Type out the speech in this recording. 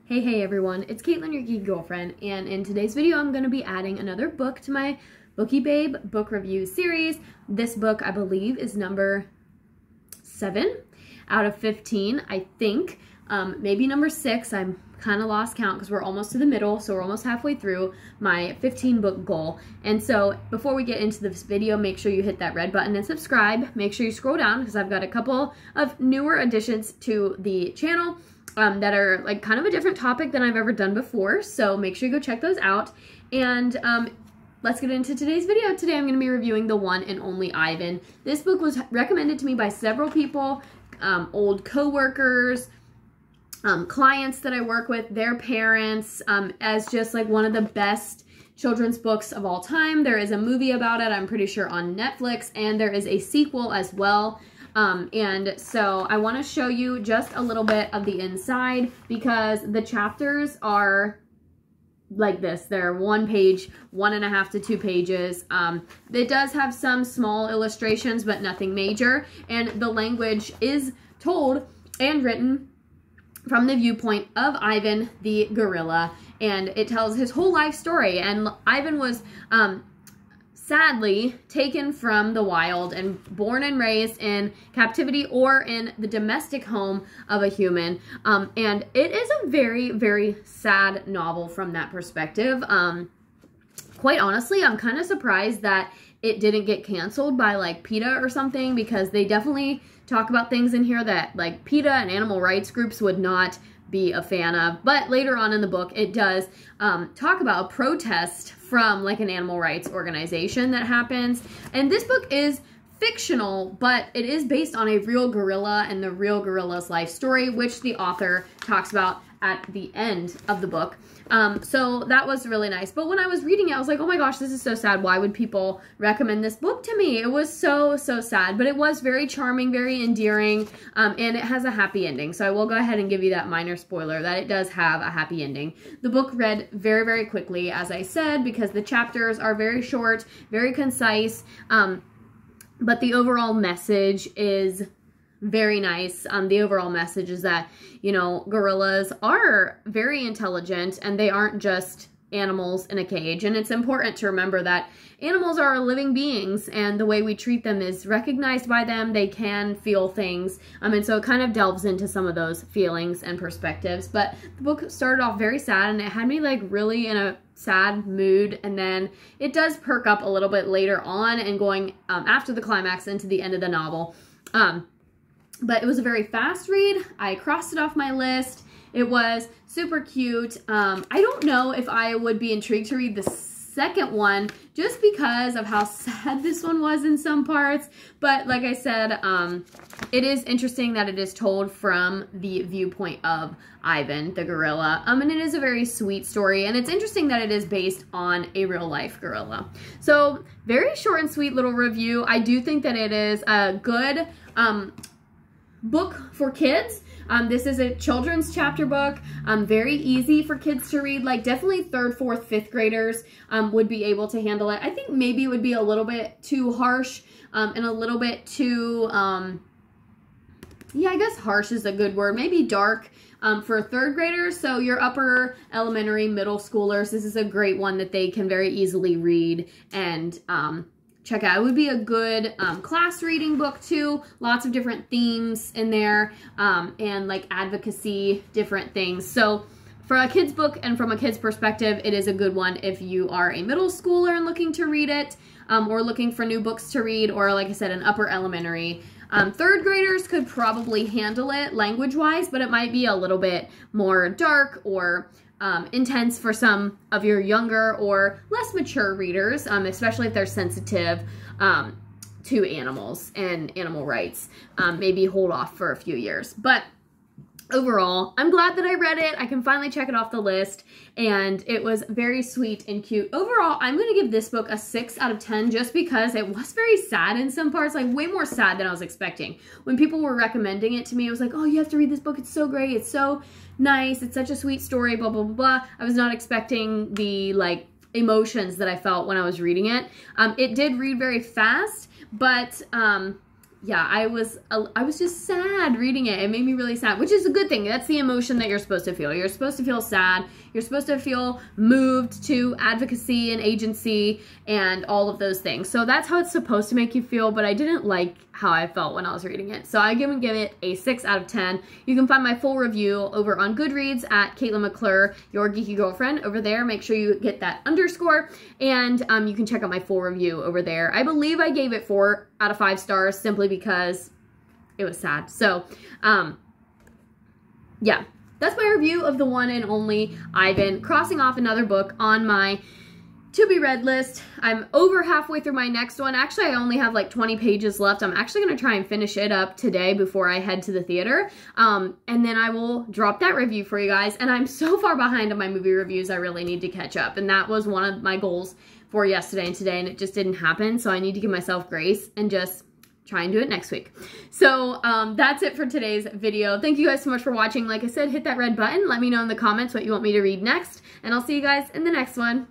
Hey everyone, it's Caitlin, your geek girlfriend, and in today's video I'm going to be adding another book to my Bookie Babe Book Reviews series. This book, I believe, is number 7 out of 15, I think. Maybe number 6, I'm kind of lost count because we're almost to the middle, so we're almost halfway through my 15 book goal. And so before we get into this video, make sure you hit that red button and subscribe. Make sure you scroll down because I've got a couple of newer additions to the channel that are like kind of a different topic than I've ever done before. So make sure you go check those out. And let's get into today's video. Today I'm going to be reviewing The One and Only Ivan. This book was recommended to me by several people, old co-workers, clients that I work with, their parents, as just like one of the best children's books of all time. There is a movie about it, I'm pretty sure, on Netflix, and there is a sequel as well. And so I want to show you just a little bit of the inside because the chapters are like this. They're 1 page, 1.5 to 2 pages. It does have some small illustrations, but nothing major. And the language is told and written from the viewpoint of Ivan the gorilla. And it tells his whole life story. And Ivan was sadly taken from the wild and born and raised in captivity or in the domestic home of a human. And it is a very, very sad novel from that perspective. Quite honestly, I'm kind of surprised that it didn't get canceled by like PETA or something, because they definitely talk about things in here that like PETA and animal rights groups would not be a fan of. But later on in the book, it does talk about a protest from like an animal rights organization that happens. And this book is fictional, but it is based on a real gorilla and the real gorilla's life story, which the author talks about at the end of the book. So that was really nice. But when I was reading it, I was like, oh my gosh, this is so sad. Why would people recommend this book to me? It was so, so sad. But it was very charming, very endearing, and it has a happy ending. So I will go ahead and give you that minor spoiler that it does have a happy ending. The book read very, very quickly, as I said, because the chapters are very short, very concise, but the overall message is very nice. The overall message is that, you know, gorillas are very intelligent and they aren't just animals in a cage. And it's important to remember that animals are living beings and the way we treat them is recognized by them. They can feel things. And so it kind of delves into some of those feelings and perspectives. But the book started off very sad and it had me like really in a sad mood, and then it does perk up a little bit later on and going after the climax into the end of the novel. But it was a very fast read. I crossed it off my list. It was super cute. I don't know if I would be intrigued to read the second one just because of how sad this one was in some parts. But like I said, it is interesting that it is told from the viewpoint of Ivan the gorilla. And it is a very sweet story. And it's interesting that it is based on a real life gorilla. So very short and sweet little review. I do think that it is a good book for kids. This is a children's chapter book, very easy for kids to read, like definitely 3rd, 4th, 5th graders would be able to handle it. I think maybe it would be a little bit too harsh and a little bit too, yeah, I guess harsh is a good word, maybe dark for 3rd graders. So your upper elementary, middle schoolers, this is a great one that they can very easily read and check out. It would be a good class reading book too. Lots of different themes in there and like advocacy, different things. So for a kid's book and from a kid's perspective, it is a good one if you are a middle schooler and looking to read it or looking for new books to read, or like I said, an upper elementary. 3rd graders could probably handle it language-wise, but it might be a little bit more dark or intense for some of your younger or less mature readers, especially if they're sensitive to animals and animal rights. Maybe hold off for a few years. But overall, I'm glad that I read it. I can finally check it off the list, and it was very sweet and cute. Overall, I'm going to give this book a 6 out of 10 just because it was very sad in some parts, like way more sad than I was expecting. When people were recommending it to me, it was like, oh, you have to read this book. It's so great. It's so nice. It's such a sweet story, blah, blah, blah, blah. I was not expecting the like emotions that I felt when I was reading it. It did read very fast, but yeah, I was just sad reading it. It made me really sad, which is a good thing. That's the emotion that you're supposed to feel. You're supposed to feel sad. You're supposed to feel moved to advocacy and agency and all of those things. So that's how it's supposed to make you feel, but I didn't like how I felt when I was reading it. So I'm going to give it a 6 out of 10. You can find my full review over on Goodreads at Caitlin McClure, your geeky girlfriend over there. Make sure you get that underscore, and you can check out my full review over there. I believe I gave it 4 out of 5 stars simply because it was sad. So, yeah, that's my review of the one and only Ivan. Crossing off another book on my to-be-read list. I'm over halfway through my next one. Actually, I only have like 20 pages left. I'm actually going to try and finish it up today before I head to the theater. And then I will drop that review for you guys. And I'm so far behind on my movie reviews, I really need to catch up. And that was one of my goals for yesterday and today, and it just didn't happen. So I need to give myself grace and just try and do it next week. So that's it for today's video. Thank you guys so much for watching. Like I said, hit that red button. Let me know in the comments what you want me to read next. And I'll see you guys in the next one.